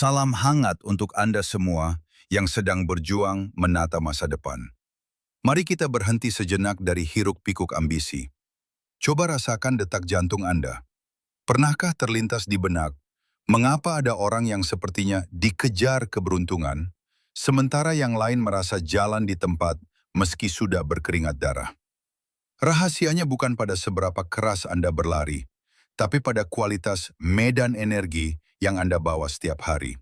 Salam hangat untuk Anda semua yang sedang berjuang menata masa depan. Mari kita berhenti sejenak dari hiruk-pikuk ambisi. Coba rasakan detak jantung Anda. Pernahkah terlintas di benak, mengapa ada orang yang sepertinya dikejar keberuntungan, sementara yang lain merasa jalan di tempat meski sudah berkeringat darah? Rahasianya bukan pada seberapa keras Anda berlari, tapi pada kualitas medan energi yang Anda bawa setiap hari.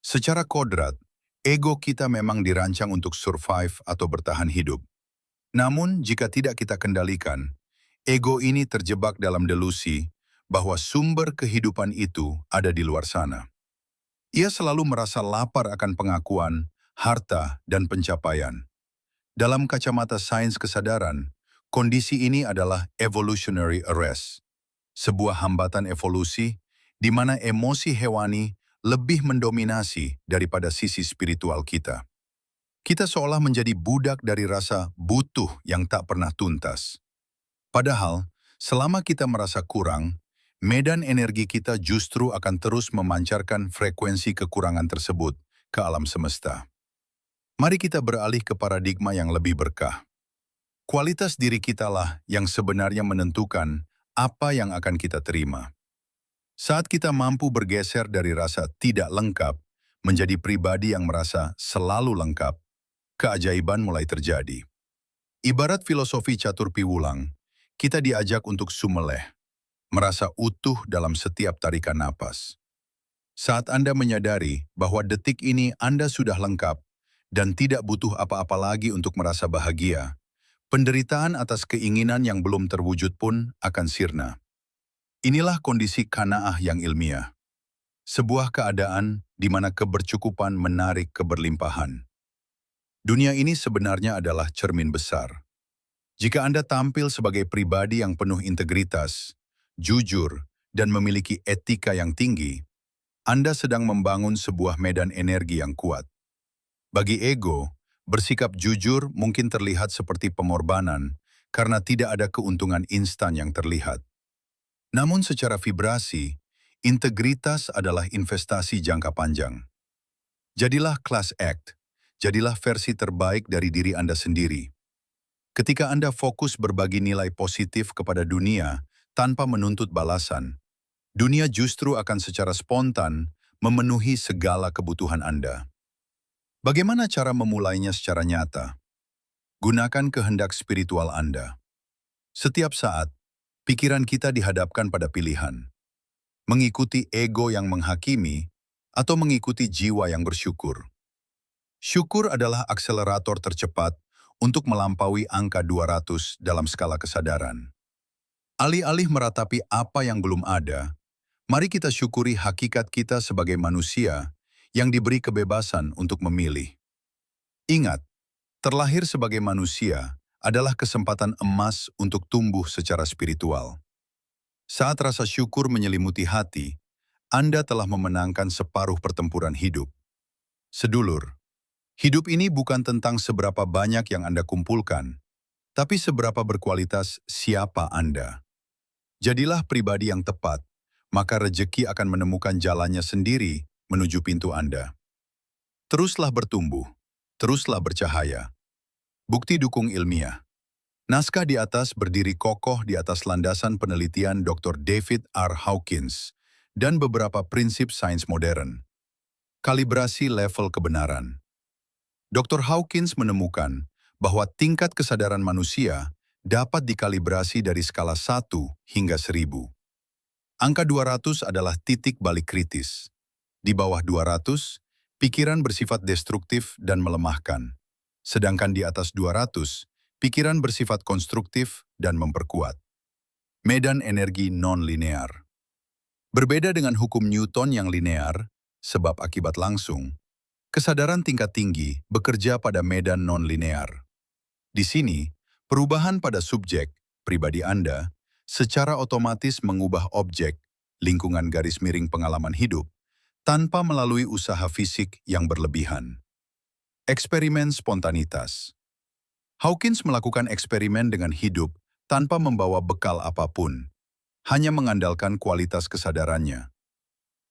Secara kodrat, ego kita memang dirancang untuk survive atau bertahan hidup. Namun, jika tidak kita kendalikan, ego ini terjebak dalam delusi bahwa sumber kehidupan itu ada di luar sana. Ia selalu merasa lapar akan pengakuan, harta, dan pencapaian. Dalam kacamata sains kesadaran, kondisi ini adalah evolutionary arrest, sebuah hambatan evolusi di mana emosi hewani lebih mendominasi daripada sisi spiritual kita. Kita seolah menjadi budak dari rasa butuh yang tak pernah tuntas. Padahal, selama kita merasa kurang, medan energi kita justru akan terus memancarkan frekuensi kekurangan tersebut ke alam semesta. Mari kita beralih ke paradigma yang lebih berkah. Kualitas diri kitalah yang sebenarnya menentukan apa yang akan kita terima. Saat kita mampu bergeser dari rasa tidak lengkap menjadi pribadi yang merasa selalu lengkap, keajaiban mulai terjadi. Ibarat filosofi catur piwulang, kita diajak untuk sumeleh, merasa utuh dalam setiap tarikan napas. Saat Anda menyadari bahwa detik ini Anda sudah lengkap dan tidak butuh apa-apa lagi untuk merasa bahagia, penderitaan atas keinginan yang belum terwujud pun akan sirna. Inilah kondisi qanaah yang ilmiah. Sebuah keadaan di mana kebercukupan menarik keberlimpahan. Dunia ini sebenarnya adalah cermin besar. Jika Anda tampil sebagai pribadi yang penuh integritas, jujur, dan memiliki etika yang tinggi, Anda sedang membangun sebuah medan energi yang kuat. Bagi ego, bersikap jujur mungkin terlihat seperti pengorbanan karena tidak ada keuntungan instan yang terlihat. Namun secara vibrasi, integritas adalah investasi jangka panjang. Jadilah class act, jadilah versi terbaik dari diri Anda sendiri. Ketika Anda fokus berbagi nilai positif kepada dunia tanpa menuntut balasan, dunia justru akan secara spontan memenuhi segala kebutuhan Anda. Bagaimana cara memulainya secara nyata? Gunakan kehendak spiritual Anda. Setiap saat, pikiran kita dihadapkan pada pilihan. Mengikuti ego yang menghakimi atau mengikuti jiwa yang bersyukur. Syukur adalah akselerator tercepat untuk melampaui angka 200 dalam skala kesadaran. Alih-alih meratapi apa yang belum ada, mari kita syukuri hakikat kita sebagai manusia yang diberi kebebasan untuk memilih. Ingat, terlahir sebagai manusia adalah kesempatan emas untuk tumbuh secara spiritual. Saat rasa syukur menyelimuti hati, Anda telah memenangkan separuh pertempuran hidup. Sedulur, hidup ini bukan tentang seberapa banyak yang Anda kumpulkan, tapi seberapa berkualitas siapa Anda. Jadilah pribadi yang tepat, maka rejeki akan menemukan jalannya sendiri menuju pintu Anda. Teruslah bertumbuh, teruslah bercahaya. Bukti dukung ilmiah. Naskah di atas berdiri kokoh di atas landasan penelitian Dr. David R. Hawkins dan beberapa prinsip sains modern. Kalibrasi level kebenaran. Dr. Hawkins menemukan bahwa tingkat kesadaran manusia dapat dikalibrasi dari skala 1 hingga 1000. Angka 200 adalah titik balik kritis. Di bawah 200, pikiran bersifat destruktif dan melemahkan. Sedangkan di atas 200, pikiran bersifat konstruktif dan memperkuat. Medan energi non-linear. Berbeda dengan hukum Newton yang linear, sebab akibat langsung, kesadaran tingkat tinggi bekerja pada medan non-linear. Di sini, perubahan pada subjek, pribadi Anda, secara otomatis mengubah objek, lingkungan garis miring pengalaman hidup, tanpa melalui usaha fisik yang berlebihan. Eksperimen spontanitas. Hawkins melakukan eksperimen dengan hidup tanpa membawa bekal apapun, hanya mengandalkan kualitas kesadarannya.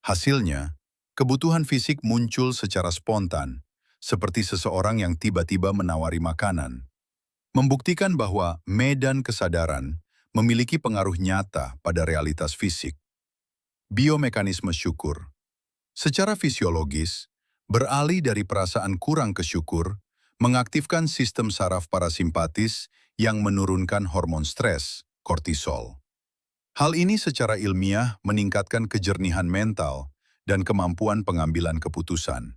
Hasilnya, Kebutuhan fisik muncul secara spontan, seperti seseorang yang tiba-tiba menawari makanan, membuktikan bahwa medan kesadaran memiliki pengaruh nyata pada realitas fisik. Biomekanisme syukur. Secara fisiologis, beralih dari perasaan kurang ke syukur, mengaktifkan sistem saraf parasimpatis yang menurunkan hormon stres, kortisol. Hal ini secara ilmiah meningkatkan kejernihan mental dan kemampuan pengambilan keputusan.